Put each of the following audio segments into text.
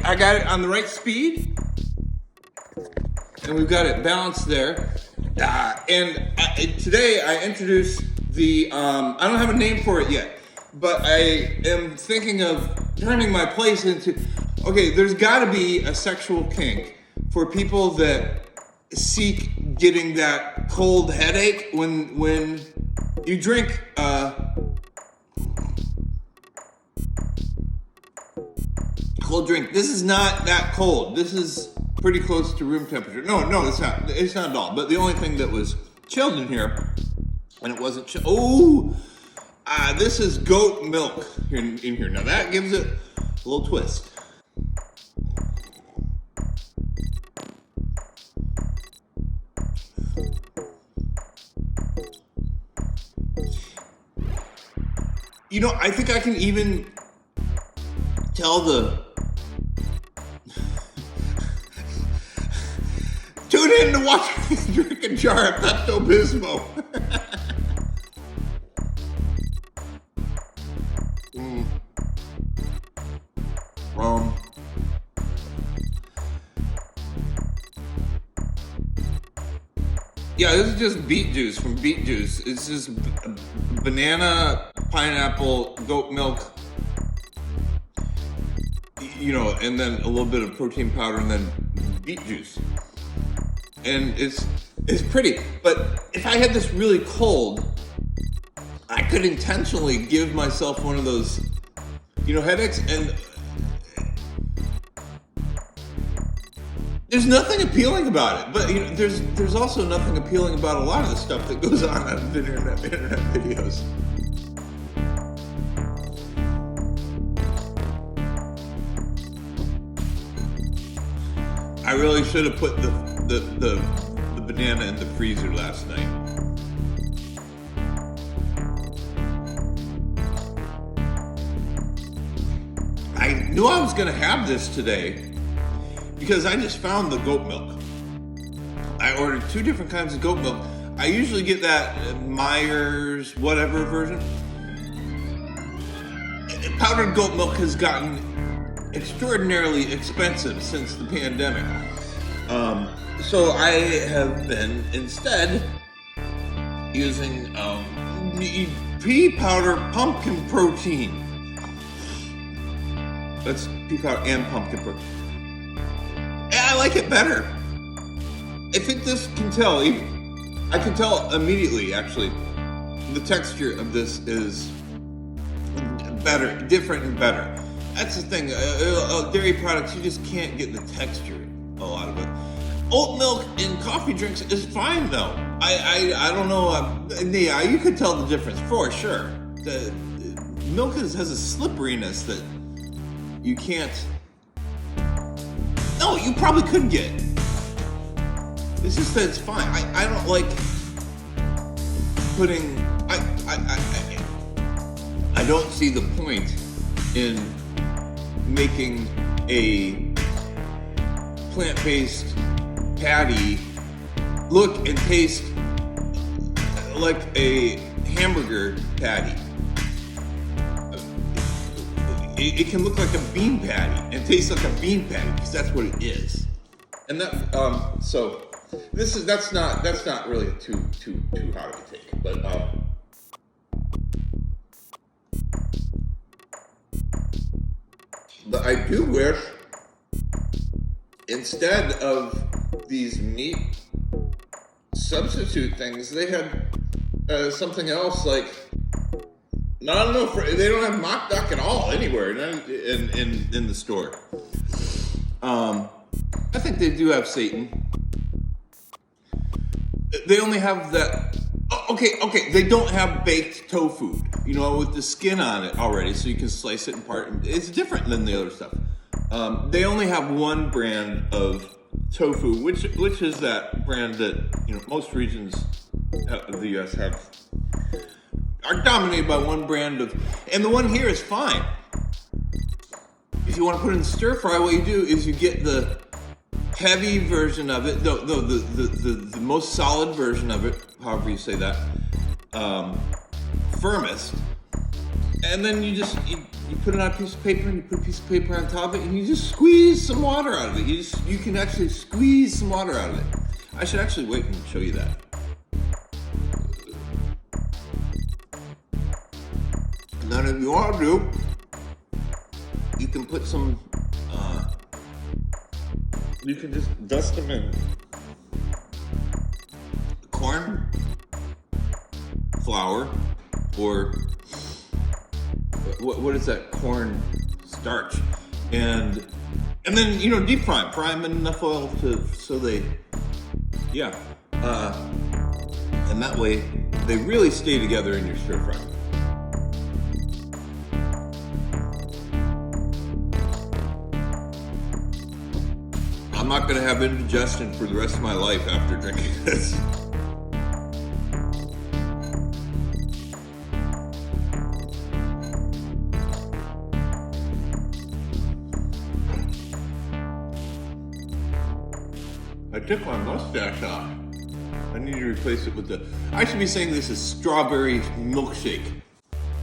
I got it on the right speed, and we've got it balanced there. Today I introduced the, I don't have a name for it yet, but I am thinking of turning my place into, okay, there's gotta be a sexual kink for people that seek getting that cold headache when you drink, cold drink. This is not that cold. This is pretty close to room temperature. No, it's not. It's not at all. But the only thing that was chilled in here, and it wasn't chilled. Oh, this is goat milk in here. Now that gives it a little twist. You know, I think I can even tell the tune in to watch me drink a jar of Pepto Bismol. Yeah, this is just beet juice from Beet Juice. It's just banana, pineapple, goat milk, you know, and then a little bit of protein powder, and then beet juice. And it's pretty. But if I had this really cold, I could intentionally give myself one of those, you know, headaches. And there's nothing appealing about it. But you know, there's also nothing appealing about a lot of the stuff that goes on the internet videos. I really should have put the banana in the freezer last night. I knew I was gonna have this today because I just found the goat milk. I ordered 2 different kinds of goat milk. I usually get that Myers whatever version. Powdered goat milk has gotten extraordinarily expensive since the pandemic. So I have been instead using pea powder pumpkin protein. That's pea powder and pumpkin protein. And I like it better. I think this can tell, I can tell immediately actually, the texture of this is better, different and better. That's the thing, dairy products, you just can't get the texture, a lot of it. Oat milk in coffee drinks is fine though. I don't know, yeah, you could tell the difference for sure. The milk has a slipperiness that you can't, no, you probably could get. It's just that it's fine. I don't like putting, I don't see the point in making a plant-based patty look and taste like a hamburger patty. It can look like a bean patty and taste like a bean patty because that's what it is. And that so that's not really too hard to take, but I do wish instead of these meat substitute things, they had something else like, I don't know, they don't have mock duck at all anywhere in the store. I think they do have Satan. They only have that. Oh, okay. They don't have baked tofu, you know, with the skin on it already, so you can slice it apart. It's different than the other stuff. They only have one brand of tofu, which is that brand that, you know, most regions of the U.S. are dominated by one brand of, and the one here is fine. If you want to put it in stir fry, what you do is you get the heavy version of it, the most solid version of it, however you say that, firmest, and then you you put it on a piece of paper and you put a piece of paper on top of it and you just squeeze some water out of it. You can actually squeeze some water out of it. I should actually wait and show you that. And then if you want to, you can put some, you can just dust them in corn flour or what is that, corn starch, and then deep fry them in enough oil so they and that way they really stay together in your stir fry. I'm not going to have indigestion for the rest of my life after drinking this. I took my mustache off. I need to replace it with I should be saying this is strawberry milkshake.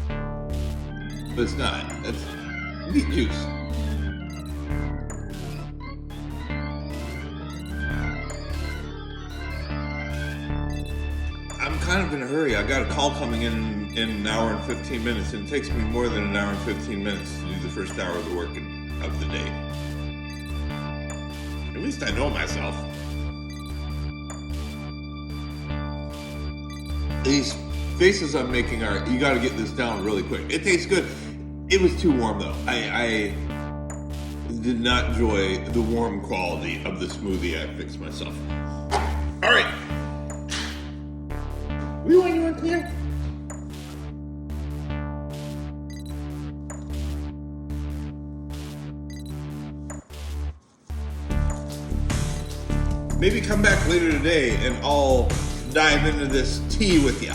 But it's not. It's beet juice. I'm kind of in a hurry. I got a call coming in an hour and 15 minutes, and it takes me more than an hour and 15 minutes to do the first hour of the work of the day. At least I know myself. These faces I'm making you gotta get this down really quick. It tastes good. It was too warm though. I did not enjoy the warm quality of the smoothie I fixed myself. All right. You want clear? Maybe come back later today and I'll dive into this tea with you.